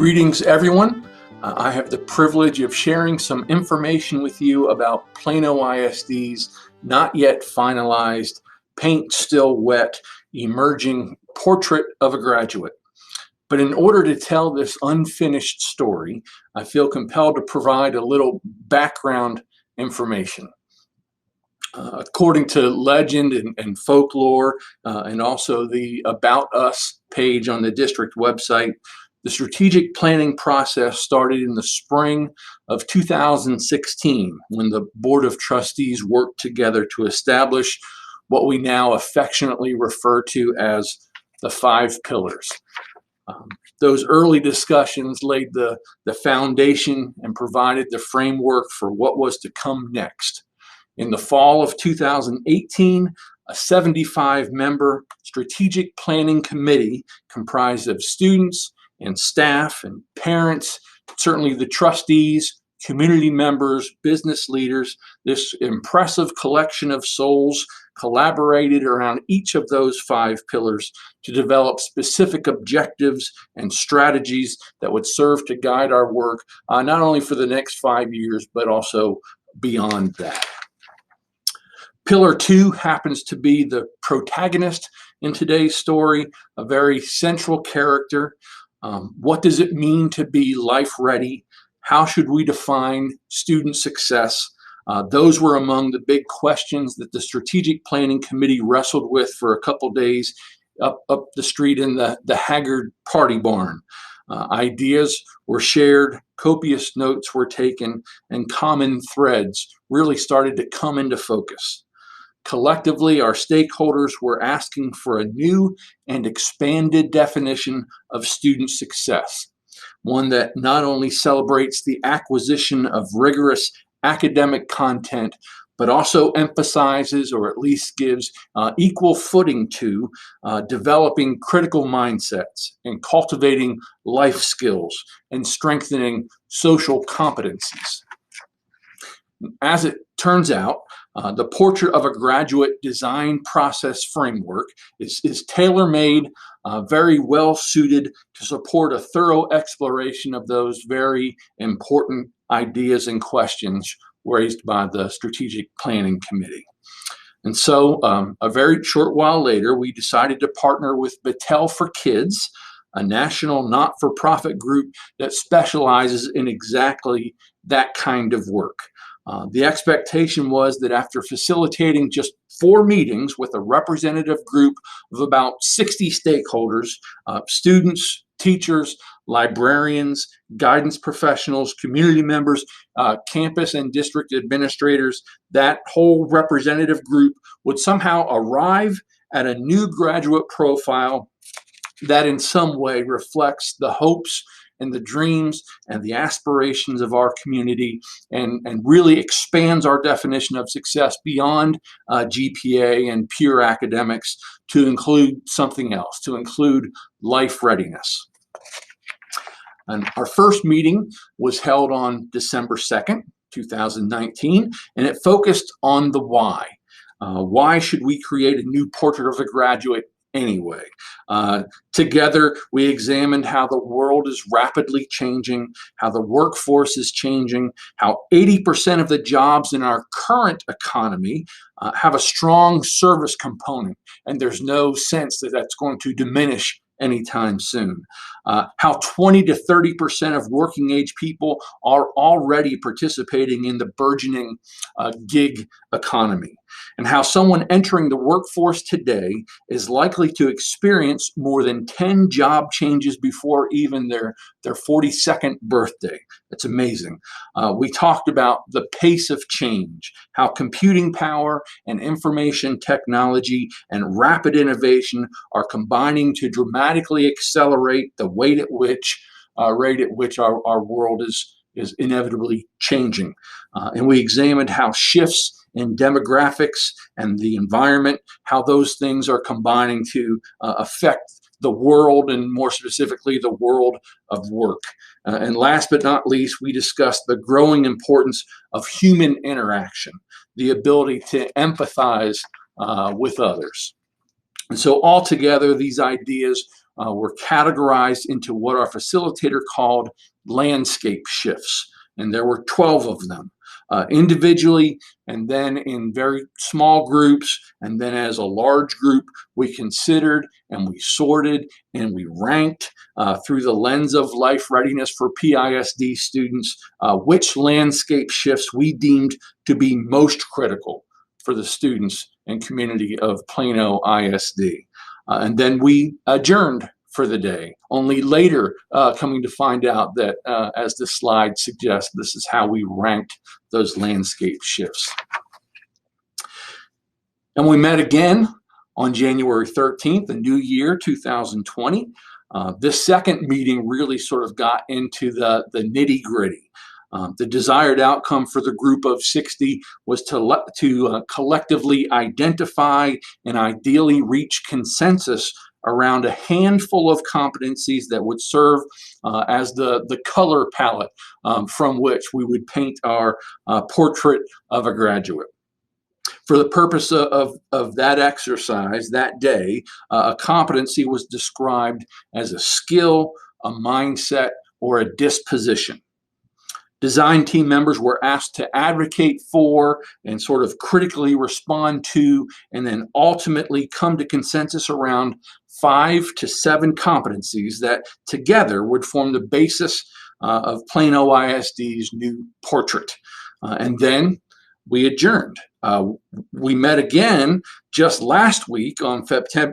Greetings, everyone. I have the privilege of sharing some information with you about Plano ISD's not yet finalized, paint still wet, emerging portrait of a graduate. But in order to tell this unfinished story, I feel compelled to provide a little background information. According to legend and folklore, and also the About Us page on the district website, the strategic planning process started in the spring of 2016 when the Board of Trustees worked together to establish what we now affectionately refer to as the 5 pillars. Those early discussions laid the foundation and provided the framework for what was to come next. In the fall of 2018, a 75-member strategic planning committee comprised of students and staff and parents, certainly the trustees, community members, business leaders, this impressive collection of souls collaborated around each of those 5 pillars to develop specific objectives and strategies that would serve to guide our work, not only for the next 5 years, but also beyond that. Pillar 2 happens to be the protagonist in today's story, a very central character. What does it mean to be life ready? How should we define student success? Those were among the big questions that the Strategic Planning Committee wrestled with for a couple days up the street in the Haggard Party Barn. Ideas were shared, copious notes were taken, and common threads really started to come into focus. Collectively, our stakeholders were asking for a new and expanded definition of student success, one that not only celebrates the acquisition of rigorous academic content, but also emphasizes, or at least gives equal footing to, developing critical mindsets and cultivating life skills and strengthening social competencies. As it turns out, the Portrait of a Graduate design process framework is tailor-made, very well suited to support a thorough exploration of those very important ideas and questions raised by the Strategic Planning Committee. And so a very short while later, we decided to partner with Battelle for Kids, a national not-for-profit group that specializes in exactly that kind of work. The expectation was that after facilitating just 4 meetings with a representative group of about 60 stakeholders, students, teachers, librarians, guidance professionals, community members, campus and district administrators, that whole representative group would somehow arrive at a new graduate profile that in some way reflects the hopes and the dreams and the aspirations of our community, and really expands our definition of success beyond GPA and pure academics to include something else, to include life readiness. And our first meeting was held on December 2nd, 2019, and it focused on the why. Why should we create a new portrait of a graduate anyway? Together, we examined how the world is rapidly changing, how the workforce is changing, how 80% of the jobs in our current economy have a strong service component, and there's no sense that that's going to diminish anytime soon. How 20 to 30% of working age people are already participating in the burgeoning gig economy, and how someone entering the workforce today is likely to experience more than 10 job changes before even their 42nd birthday. That's amazing. We talked about the pace of change, how computing power and information technology and rapid innovation are combining to dramatically accelerate the rate at which our world is inevitably changing. And we examined how shifts in demographics and the environment, how those things are combining to affect the world, and more specifically, the world of work. And last but not least, we discussed the growing importance of human interaction, the ability to empathize with others. And so altogether, these ideas were categorized into what our facilitator called landscape shifts. And there were 12 of them, individually, and then in very small groups, and then as a large group. We considered and we sorted and we ranked through the lens of life readiness for PISD students which landscape shifts we deemed to be most critical for the students and community of Plano ISD. And then we adjourned for the day, only later coming to find out that, as this slide suggests, this is how we ranked those landscape shifts. And we met again on January 13th, the new year, 2020. This second meeting really sort of got into the nitty-gritty. The desired outcome for the group of 60 was to collectively identify and ideally reach consensus around a handful of competencies that would serve as the color palette from which we would paint our portrait of a graduate. For the purpose of that exercise that day, a competency was described as a skill, a mindset, or a disposition. Design team members were asked to advocate for and sort of critically respond to, and then ultimately come to consensus around 5 to 7 competencies that together would form the basis of Plano ISD's new portrait. And then we adjourned. We met again just last week on February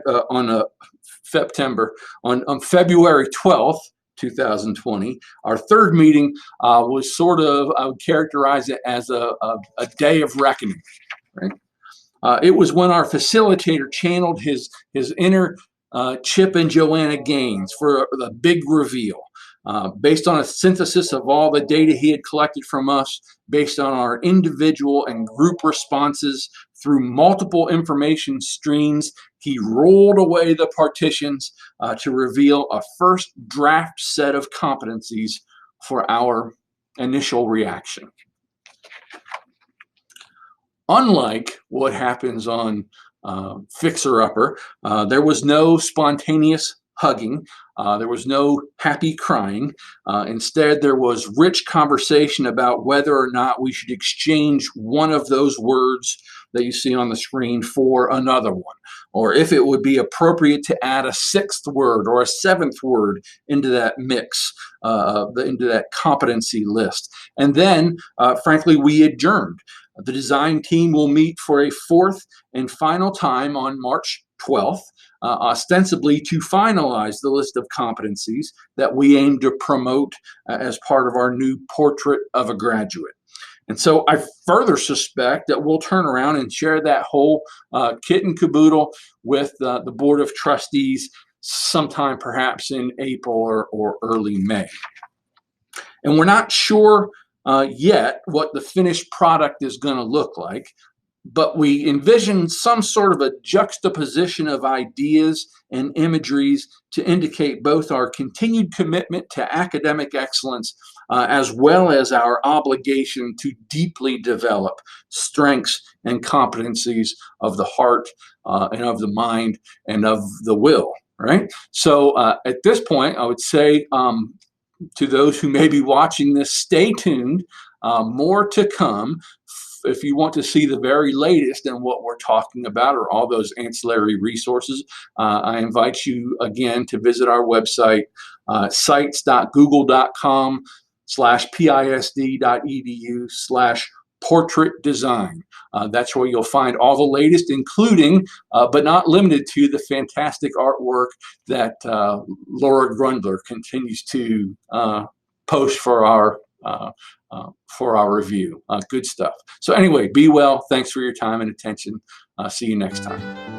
12th, 2020. Our third meeting was sort of, I would characterize it as a day of reckoning, right? It was when our facilitator channeled his inner Chip and Joanna Gaines for the big reveal. Based on a synthesis of all the data he had collected from us, based on our individual and group responses through multiple information streams, he rolled away the partitions to reveal a first draft set of competencies for our initial reaction. Unlike what happens on Fixer Upper, there was no spontaneous hugging. There was no happy crying. Instead, there was rich conversation about whether or not we should exchange one of those words that you see on the screen for another one, or if it would be appropriate to add a 6th word or a 7th word into that mix, into that competency list. And then, frankly, we adjourned. The design team will meet for a 4th and final time on March 12th. Ostensibly to finalize the list of competencies that we aim to promote as part of our new portrait of a graduate. And so I further suspect that we'll turn around and share that whole kit and caboodle with the Board of Trustees sometime perhaps in April or early May. And we're not sure yet what the finished product is going to look like, but we envision some sort of a juxtaposition of ideas and imageries to indicate both our continued commitment to academic excellence as well as our obligation to deeply develop strengths and competencies of the heart and of the mind and of the will, right? So at this point, I would say to those who may be watching this, stay tuned, more to come. If you want to see the very latest in what we're talking about or all those ancillary resources, I invite you again to visit our website, sites.google.com/pisd.edu/portrait design. That's where you'll find all the latest, including, but not limited to, the fantastic artwork that Laura Grundler continues to post for our review. Good stuff. So anyway, be well. Thanks for your time and attention. See you next time.